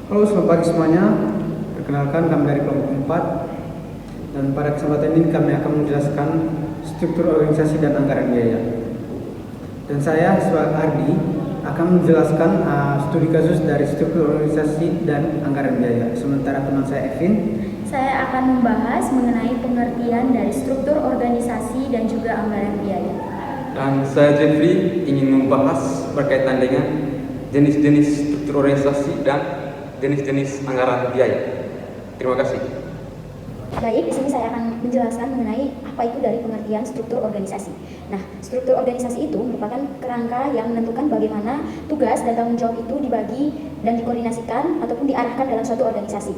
Halo, selamat pagi semuanya. Perkenalkan, kami dari kelompok 4. Dan pada kesempatan ini kami akan menjelaskan struktur organisasi dan anggaran biaya. Dan saya, sebagai Ardi, akan menjelaskan studi kasus dari struktur organisasi dan anggaran biaya. Sementara teman saya, Evin, saya akan membahas mengenai pengertian dari struktur organisasi dan juga anggaran biaya. Dan saya Jeffrey ingin membahas berkaitan dengan jenis-jenis struktur organisasi dan jenis-jenis anggaran biaya. Terima kasih. Baik, di sini saya akan menjelaskan mengenai apa itu dari pengertian struktur organisasi. Nah, struktur organisasi itu merupakan kerangka yang menentukan bagaimana tugas dan tanggung jawab itu dibagi dan dikoordinasikan ataupun diarahkan dalam suatu organisasi.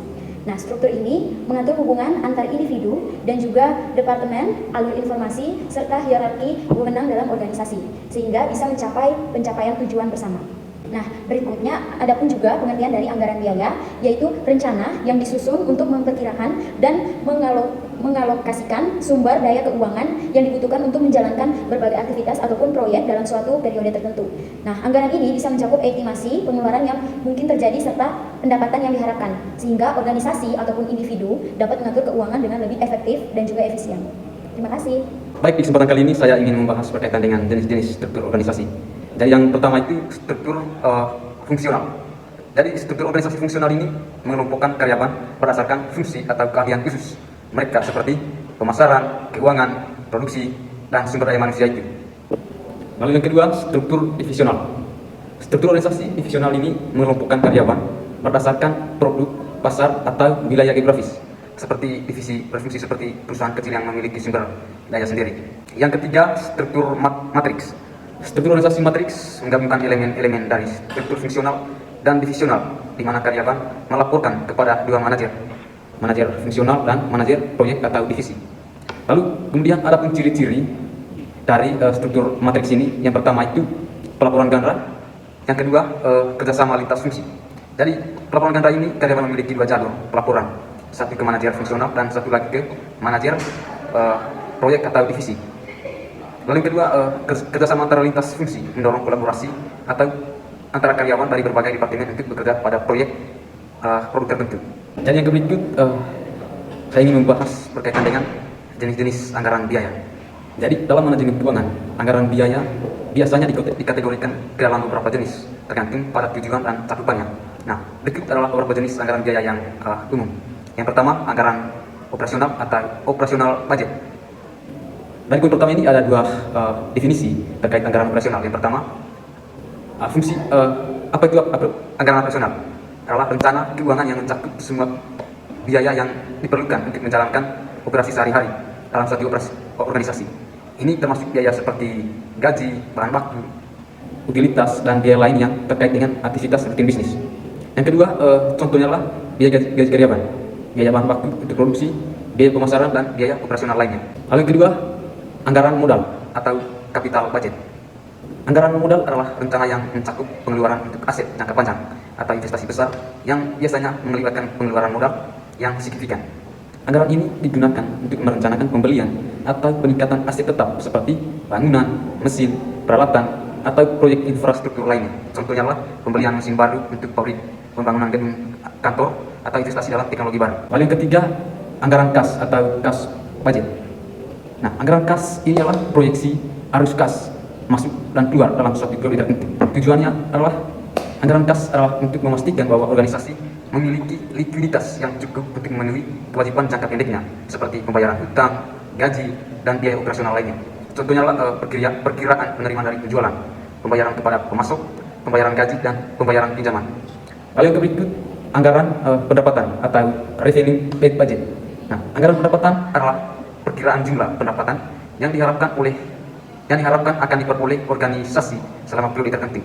Nah, struktur ini mengatur hubungan antar individu dan juga departemen, alur informasi, serta hierarki wewenang dalam organisasi, sehingga bisa mencapai pencapaian tujuan bersama. Nah, berikutnya ada pun juga pengertian dari anggaran biaya, yaitu rencana yang disusun untuk memperkirakan dan mengalokasikan sumber daya keuangan yang dibutuhkan untuk menjalankan berbagai aktivitas ataupun proyek dalam suatu periode tertentu. Nah, anggaran ini bisa mencakup estimasi pengeluaran yang mungkin terjadi serta pendapatan yang diharapkan, sehingga organisasi ataupun individu dapat mengatur keuangan dengan lebih efektif dan juga efisien. Terima kasih. Baik, di kesempatan kali ini saya ingin membahas berkaitan dengan jenis-jenis struktur organisasi. Jadi yang pertama itu struktur fungsional. Jadi struktur organisasi fungsional ini mengelompokkan karyawan berdasarkan fungsi atau keahlian khusus mereka seperti pemasaran, keuangan, produksi, dan sumber daya manusia itu. Lalu yang kedua, struktur divisional. Struktur organisasi divisional ini mengelompokkan karyawan berdasarkan produk, pasar, atau wilayah geografis seperti divisi berfungsi seperti perusahaan kecil yang memiliki sumber daya sendiri. Yang ketiga, struktur matriks. Struktur organisasi matriks menggabungkan elemen-elemen dari struktur fungsional dan divisional, di mana karyawan melaporkan kepada dua manajer fungsional dan manajer proyek atau divisi. Lalu kemudian ada pun ciri-ciri dari struktur matriks ini. Yang pertama itu pelaporan ganda, yang kedua kerjasama lintas fungsi. Jadi pelaporan ganda ini karyawan memiliki dua jalur pelaporan, satu ke manajer fungsional dan satu lagi ke manajer proyek atau divisi. Lalu yang kedua, kerjasama antara lintas fungsi mendorong kolaborasi atau antara karyawan dari berbagai departemen untuk bekerja pada proyek produk tertentu. Dan yang berikut, saya ingin membahas berkaitan dengan jenis-jenis anggaran biaya. Jadi dalam manajemen keuangan, anggaran biaya biasanya dikategorikan ke dalam beberapa jenis, tergantung pada tujuan dan cakupannya. Nah, berikut adalah beberapa jenis anggaran biaya yang umum. Yang pertama, anggaran operasional atau operasional budget. Dari poin pertama ini ada dua definisi terkait anggaran operasional. Yang pertama, fungsi apa itu anggaran operasional? Adalah rencana keuangan yang mencakup semua biaya yang diperlukan untuk menjalankan operasi sehari-hari dalam suatu organisasi. Ini termasuk biaya seperti gaji, bahan baku, utilitas, dan biaya lain yang terkait dengan aktivitas rutin bisnis. Yang kedua, contohnya adalah biaya gaji karyawan, biaya bahan baku untuk produksi, biaya pemasaran, dan biaya operasional lainnya. Lalu yang kedua, anggaran modal atau capital budget. Anggaran modal adalah rencana yang mencakup pengeluaran untuk aset jangka panjang atau investasi besar yang biasanya melibatkan pengeluaran modal yang signifikan. Anggaran ini digunakan untuk merencanakan pembelian atau peningkatan aset tetap seperti bangunan, mesin, peralatan, atau proyek infrastruktur lainnya. Contohnya adalah pembelian mesin baru untuk pabrik, pembangunan gedung kantor, atau investasi dalam teknologi baru. Lalu yang ketiga, anggaran kas atau cash budget. Nah, anggaran kas ini adalah proyeksi arus kas masuk dan keluar dalam suatu periode tertentu. Tujuannya adalah anggaran kas adalah untuk memastikan bahwa organisasi memiliki likuiditas yang cukup untuk memenuhi kewajiban jangka pendeknya seperti pembayaran hutang, gaji, dan biaya operasional lainnya. Contohnya adalah perkiraan penerimaan dari penjualan, pembayaran kepada pemasok, pembayaran gaji, dan pembayaran pinjaman. Lalu yang berikut, anggaran pendapatan atau revenue paid budget. Nah, anggaran pendapatan adalah perkiraan jumlah pendapatan yang diharapkan akan diperoleh organisasi selama periode tertentu.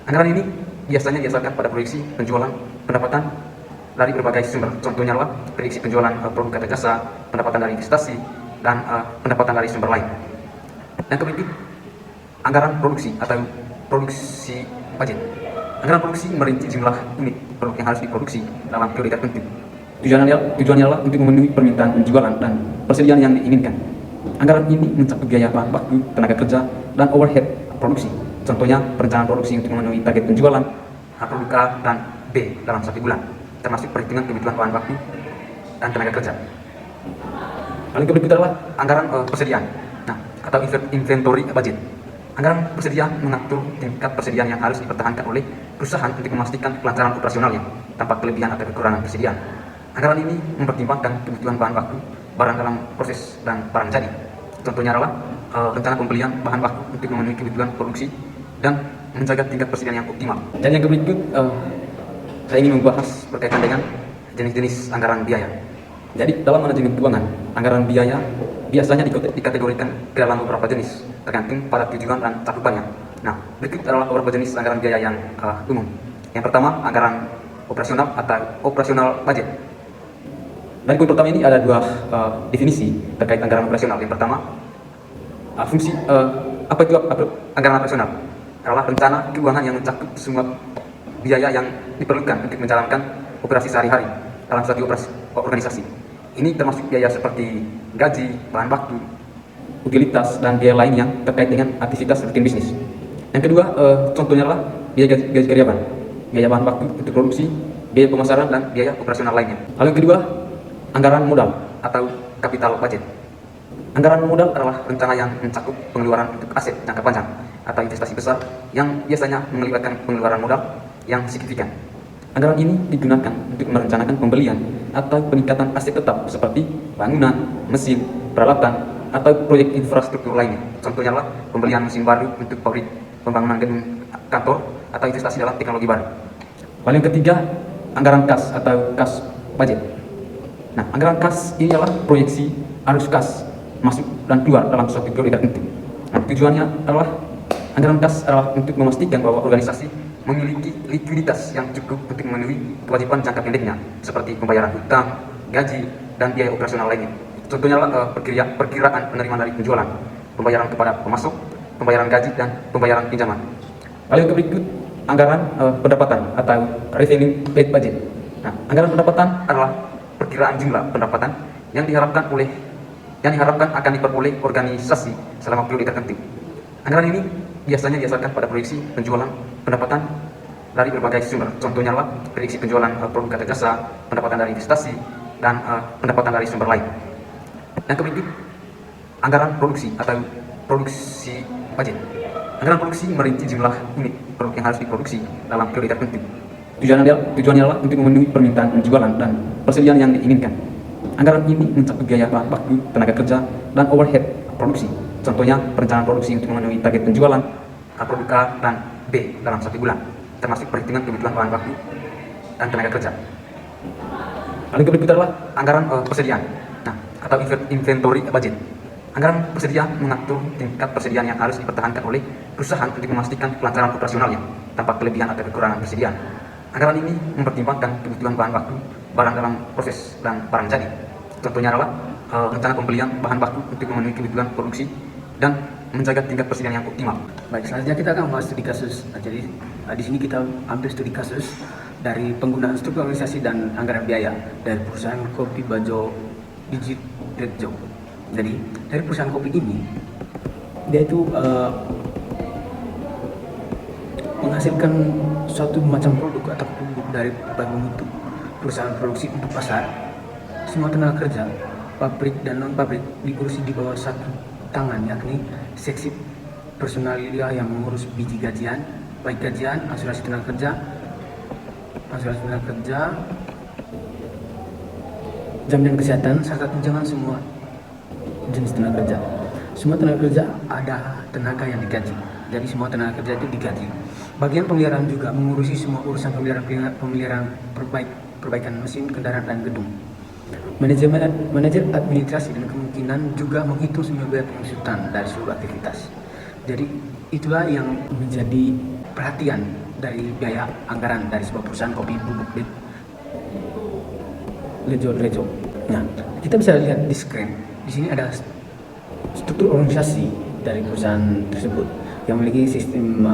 Anggaran ini biasanya diasalkan pada proyeksi penjualan pendapatan dari berbagai sumber. Contohnya adalah proyeksi penjualan produk atau jasa, pendapatan dari investasi, dan pendapatan dari sumber lain. Yang berikut, anggaran produksi atau produksi budget. Anggaran produksi merinci jumlah unit produk yang harus diproduksi dalam periode tertentu. Tujuannya adalah untuk memenuhi permintaan penjualan dan persediaan yang diinginkan. Anggaran ini mencakup biaya bahan baku, tenaga kerja, dan overhead produksi. Contohnya, perencanaan produksi untuk memenuhi target penjualan, produk A dan B B dalam 1 bulan, termasuk perhitungan kebutuhan bahan baku dan tenaga kerja. Lalu yang berikutnya adalah anggaran persediaan, atau inventory budget. Anggaran persediaan mengatur tingkat persediaan yang harus dipertahankan oleh perusahaan untuk memastikan kelancaran operasionalnya tanpa kelebihan atau kekurangan persediaan. Anggaran ini mempertimbangkan kebutuhan bahan baku, barang dalam proses, dan barang jadi. Contohnya adalah rencana pembelian bahan baku untuk memenuhi kebutuhan produksi dan menjaga tingkat persediaan yang optimal. Dan yang berikut saya ingin membahas berkaitan dengan jenis-jenis anggaran biaya. Jadi dalam manajemen keuangan, anggaran biaya biasanya dikategorikan ke dalam beberapa jenis, tergantung pada tujuan dan cakupannya. Berikut adalah beberapa jenis anggaran biaya yang umum. Yang pertama, anggaran operasional atau operasional budget. Dari poin pertama ini ada 2 definisi terkait anggaran operasional. Yang pertama, fungsi apa itu anggaran operasional? Adalah rencana keuangan yang mencakup semua biaya yang diperlukan untuk menjalankan operasi sehari-hari dalam suatu organisasi. Ini termasuk biaya seperti gaji, bahan baku, utilitas, dan biaya lain yang terkait dengan aktivitas rutin bisnis. Yang kedua, contohnya adalah biaya gaji karyawan, biaya bahan baku untuk produksi, biaya pemasaran, dan biaya operasional lainnya. Lalu yang kedua, anggaran modal atau capital budget. Anggaran modal adalah rencana yang mencakup pengeluaran untuk aset jangka panjang atau investasi besar yang biasanya melibatkan pengeluaran modal yang signifikan. Anggaran ini digunakan untuk merencanakan pembelian atau peningkatan aset tetap seperti bangunan, mesin, peralatan, atau proyek infrastruktur lainnya. Contohnya adalah pembelian mesin baru untuk pabrik, pembangunan gedung kantor, atau investasi dalam teknologi baru. Lalu yang ketiga, anggaran kas atau cash budget. Anggaran kas ini adalah proyeksi arus kas masuk dan keluar dalam suatu periode tertentu. Tujuannya adalah anggaran kas adalah untuk memastikan bahwa organisasi memiliki likuiditas yang cukup untuk memenuhi kewajiban jangka pendeknya seperti pembayaran hutang, gaji, dan biaya operasional lainnya. Contohnya adalah perkiraan penerimaan dari penjualan, pembayaran kepada pemasok, pembayaran gaji, dan pembayaran pinjaman. Lalu yang berikut, anggaran pendapatan atau revenue paid budget. Anggaran pendapatan adalah perkiraan jumlah pendapatan yang diharapkan akan diperoleh organisasi selama periode tertentu. Anggaran ini biasanya didasarkan pada proyeksi penjualan pendapatan dari berbagai sumber. Contohnya adalah prediksi penjualan produk atau jasa, pendapatan dari investasi, dan pendapatan dari sumber lain. Yang berikut, anggaran produksi atau produksi budget. Anggaran produksi merinci jumlah unit produk yang harus diproduksi dalam periode tertentu. Tujuannya adalah untuk memenuhi permintaan penjualan dan persediaan yang diinginkan. Anggaran ini mencakup biaya bahan baku, tenaga kerja, dan overhead produksi. Contohnya, perencanaan produksi untuk memenuhi target penjualan produk A dan B dalam 1 bulan, termasuk perhitungan kebutuhan bahan baku dan tenaga kerja. Lalu yang berikutnya adalah anggaran persediaan, atau inventory budget. Anggaran persediaan mengatur tingkat persediaan yang harus dipertahankan oleh perusahaan untuk memastikan kelancaran operasionalnya tanpa kelebihan atau kekurangan persediaan. Anggaran ini mempertimbangkan kebutuhan bahan baku, barang dalam proses, dan barang jadi. Contohnya adalah rencana pembelian bahan baku untuk memenuhi kebutuhan produksi dan menjaga tingkat persediaan yang optimal. Baik, selanjutnya kita akan membahas studi kasus. Jadi di sini kita ambil studi kasus dari penggunaan struktur organisasi dan anggaran biaya dari perusahaan Kopi Bajo Digit Rejo. Jadi dari perusahaan kopi ini dia itu menghasilkan suatu macam produk atau produk dari berbagai bentuk perusahaan produksi untuk pasar. Semua tenaga kerja, pabrik dan non pabrik diurusi di bawah satu tangan, yakni seksi personalia yang mengurus biji gajian, baik gajian, asuransi tenaga kerja, jaminan kesehatan, serta tunjangan semua jenis tenaga kerja. Semua tenaga kerja ada tenaga yang digaji, jadi semua tenaga kerja itu digaji. Bagian pemeliharaan juga mengurusi semua urusan pemeliharaan perbaikan mesin, kendaraan, dan gedung. Manajer administrasi dan kemungkinan juga menghitung semua biaya pengusutan dari seluruh aktivitas. Jadi itulah yang menjadi perhatian dari biaya anggaran dari sebuah perusahaan kopi bubuk Rejo. Nah, kita bisa lihat di screen. Di sini ada struktur organisasi dari perusahaan tersebut yang memiliki sistem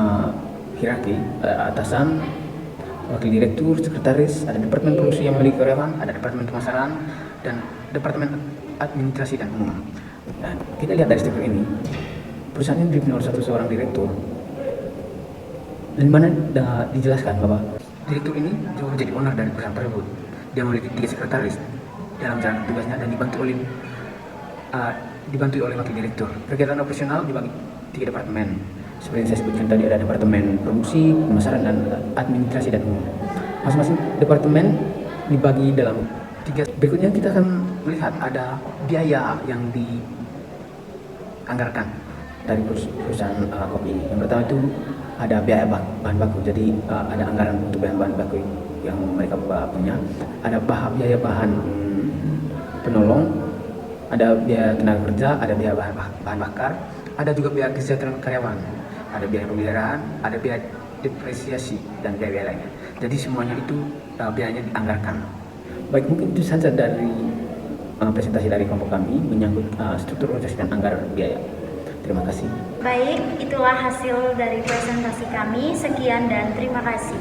hierarki, atasan, wakil direktur, sekretaris, ada departemen produksi yang memiliki karyawan, ada departemen pemasaran, dan departemen administrasi dan umum. Dan kita lihat dari struktur ini, perusahaan ini dipimpin oleh seorang direktur, dan di mana dijelaskan bahwa direktur ini juga menjadi owner dari perusahaan tersebut. Dia memiliki 3 sekretaris dalam menjalankan tugasnya dan dibantu oleh wakil direktur. Kegiatan operasional dibagi 3 departemen. Seperti yang saya sebutkan tadi, ada departemen produksi, pemasaran, dan administrasi dan umum. Masing-masing departemen dibagi dalam 3. Berikutnya kita akan melihat ada biaya yang dianggarkan dari perusahaan kopi ini. Yang pertama itu ada biaya bahan baku. Jadi ada anggaran untuk bahan baku yang mereka punya. Ada biaya bahan penolong, ada biaya tenaga kerja, ada biaya bahan bakar, ada juga biaya kesejahteraan karyawan, ada biaya pemeliharaan, ada biaya depresiasi dan biaya lainnya. Jadi semuanya itu biayanya dianggarkan. Baik, mungkin itu saja dari presentasi dari kelompok kami menyangkut struktur organisasi dan anggaran biaya. Terima kasih. Baik, itulah hasil dari presentasi kami. Sekian dan terima kasih.